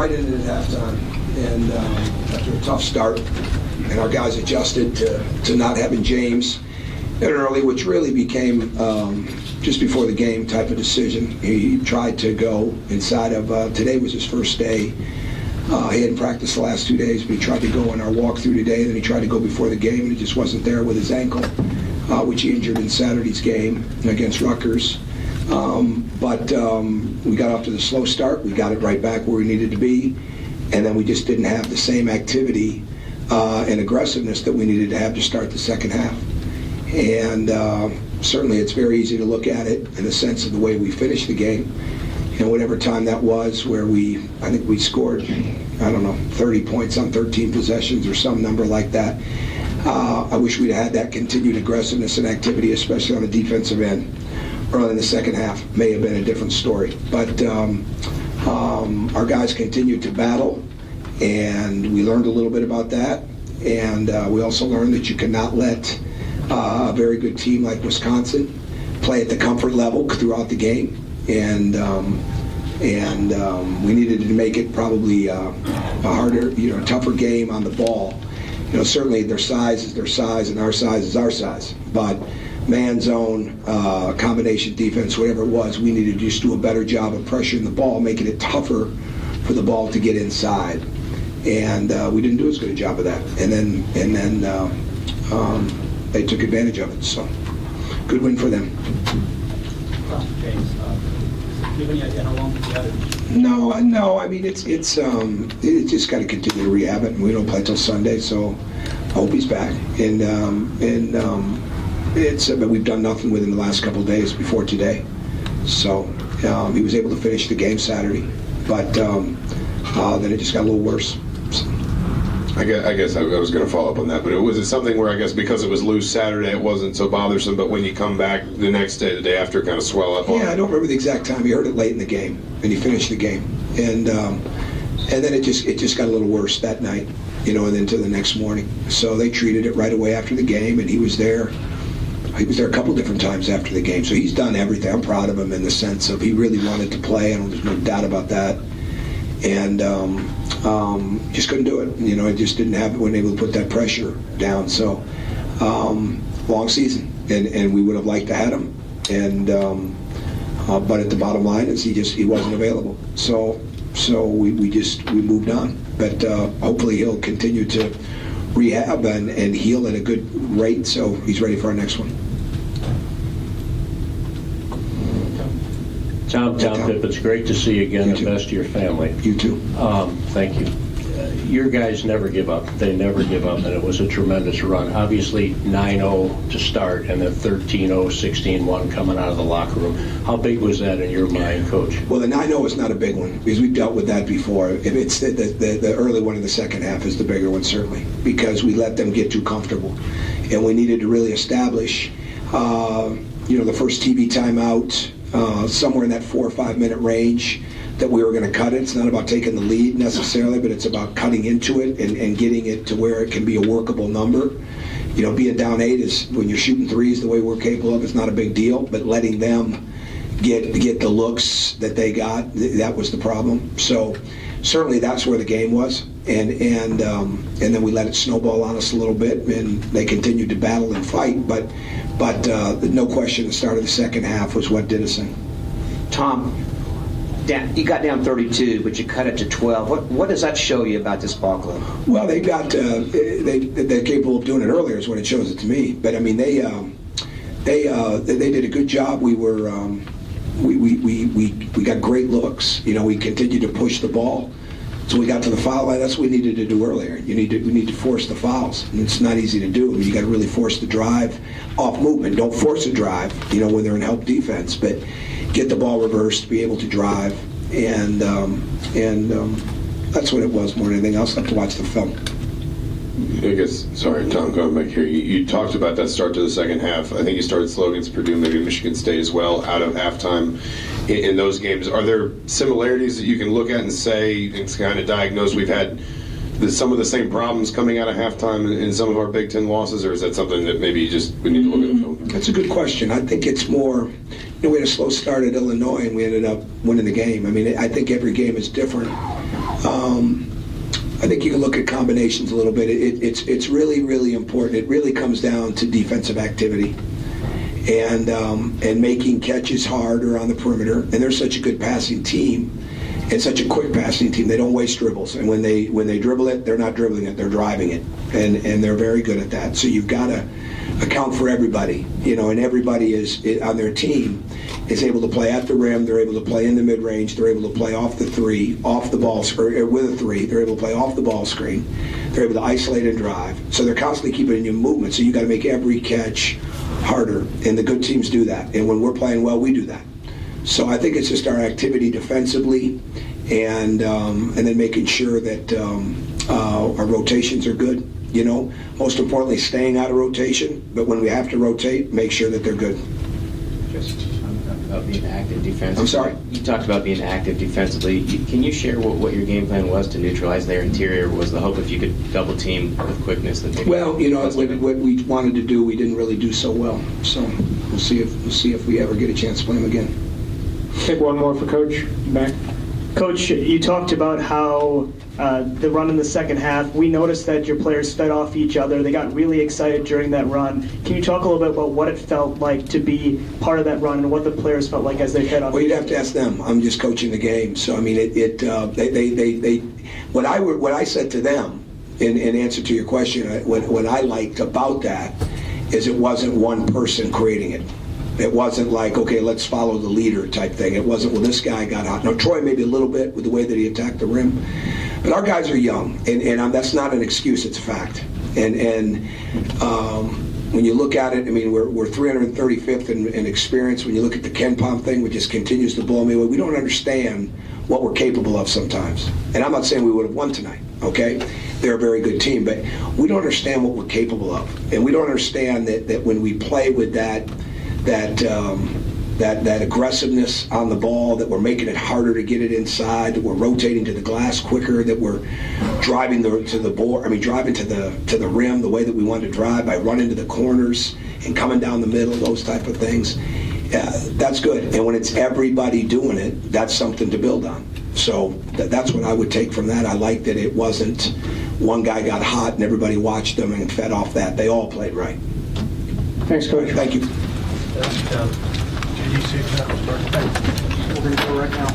fight in it at halftime, and after a tough start, and our guys adjusted to not having James in early, which really became just before the game type of decision. He tried to go inside of, today was his first day. He hadn't practiced the last 2 days, but he tried to go on our walkthrough today, then he tried to go before the game, and he just wasn't there with his ankle, which he injured in Saturday's game against Rutgers. But we got off to the slow start. We got it right back where we needed to be, and then we just didn't have the same activity and aggressiveness that we needed to have to start the second half. And certainly it's very easy to look at it in the sense of the way we finished the game. And whatever time that was where I think we scored, 30 points on 13 possessions or some number like that. I wish we'd had that continued aggressiveness and activity, especially on the defensive end. Early in the second half may have been a different story. But our guys continued to battle, and we learned a little bit about that. And we also learned that you cannot let a very good team like Wisconsin play at the comfort level throughout the game. And we needed to make it probably a harder, tougher game on the ball. Certainly their size is their size and our size is our size. But man zone, combination defense, whatever it was, we needed to just do a better job of pressuring the ball, making it tougher for the ball to get inside. And we didn't do as good a job of that. And then they took advantage of it. So good win for them. James, do you have any idea how long you had it? No. I mean, it's just got to continue to rehab it, and we don't play till Sunday, so I hope he's back. But we've done nothing with him the last couple of days before today. So he was able to finish the game Saturday, but then it just got a little worse. So. I guess I was going to follow up on that, but was it something where I guess because it was loose Saturday, it wasn't so bothersome, but when you come back the next day, the day after, kind of swell up? Yeah, I don't remember the exact time. He heard it late in the game, and he finished the game, and then it just got a little worse that night, and then into the next morning. So they treated it right away after the game, and he was there. He was there a couple different times after the game, so he's done everything. I'm proud of him in the sense of he really wanted to play, and there's no doubt about that. And just couldn't do it. It just wasn't able to put that pressure down. So long season, and we would have liked to have him. And but at the bottom line is he wasn't available. So we moved on. But hopefully he'll continue to rehab and heal at a good rate. So he's ready for our next one. Tom Pip, it's great to see you again. The best to your family. You too. Thank you. Your guys never give up. They never give up, and it was a tremendous run. Obviously 9-0 to start, and then 13-0, 16-1 coming out of the locker room. How big was that in your mind, Coach? Well, the 9-0 is not a big one, because we've dealt with that before. If it's the early one in the second half is the bigger one, certainly, because we let them get too comfortable. And we needed to really establish, the first TV timeout, somewhere in that 4 or 5 minute range, that we were going to cut it. It's not about taking the lead necessarily, but it's about cutting into it and getting it to where it can be a workable number. Being down 8 is, when you're shooting threes the way we're capable of, it's not a big deal, but letting them get the looks that they got, that was the problem. So certainly that's where the game was, and then we let it snowball on us a little bit, and they continued to battle and fight, but no question the start of the second half was what did us in. Tom, you got down 32, but you cut it to 12. What does that show you about this ball club? Well, they're capable of doing it earlier is what it shows it to me. But I mean, they did a good job. We were we got great looks. We continued to push the ball. So we got to the foul line. That's what we needed to do earlier. We need to force the fouls. And it's not easy to do. You got to really force the drive off movement. Don't force a drive, when they're in help defense, but get the ball reversed, be able to drive, and that's what it was more than anything else. I have to watch the film. I guess, sorry, Tom, going back here. You talked about that start to the second half. I think you started slow against Purdue, maybe Michigan State as well, out of halftime in those games. Are there similarities that you can look at and say, and kind of diagnose, we've had some of the same problems coming out of halftime in some of our Big Ten losses, or is that something that maybe we need to look at the film? That's a good question. I think it's more, we had a slow start at Illinois and we ended up winning the game. I mean, I think every game is different. I think you can look at combinations a little bit. It's really, really important. It really comes down to defensive activity and making catches harder on the perimeter. And they're such a good passing team and such a quick passing team. They don't waste dribbles. And when they dribble it, they're not dribbling it, they're driving it. And they're very good at that. So you've got to account for everybody, and everybody is on their team is able to play at the rim. They're able to play in the mid-range. They're able to play off the three, off the ball, or with a three. They're able to play off the ball screen. They're able to isolate and drive. So they're constantly keeping you in movement. So you got to make every catch harder, and the good teams do that. And when we're playing well, we do that. So I think it's just our activity defensively, and then making sure that our rotations are good. Most importantly, staying out of rotation. But when we have to rotate, make sure that they're good. Just about being active defensively. I'm sorry? You talked about being active defensively. Can you share what your game plan was to neutralize their interior? Was the hope if you could double team with quickness that maybe? Well, what we wanted to do, we didn't really do so well. So we'll see if we ever get a chance to play them again. Take one more for Coach. Back. Coach, you talked about how the run in the second half, we noticed that your players fed off each other. They got really excited during that run. Can you talk a little bit about what it felt like to be part of that run and what the players felt like as they fed off? Well, you'd have to ask them. I'm just coaching the game. So, I mean, what I said to them in answer to your question, what I liked about that is it wasn't one person creating it. It wasn't like, okay, let's follow the leader type thing. It wasn't, well, this guy got hot. Now, Troy maybe a little bit with the way that he attacked the rim. But our guys are young, and that's not an excuse, it's a fact. And when you look at it, I mean, we're 335th in experience. When you look at the Ken Pom thing, which just continues to blow me away, we don't understand what we're capable of sometimes. And I'm not saying we would have won tonight, okay? They're a very good team, but we don't understand what we're capable of. And we don't understand that when we play with that aggressiveness on the ball, that we're making it harder to get it inside, that we're rotating to the glass quicker, that we're driving to the rim the way that we want to drive by running to the corners and coming down the middle, those type of things. That's good. And when it's everybody doing it, that's something to build on. So that's what I would take from that. I like that it wasn't one guy got hot and everybody watched them and fed off that. They all played right. Thanks, Coach. Thank you. We're going to go right now.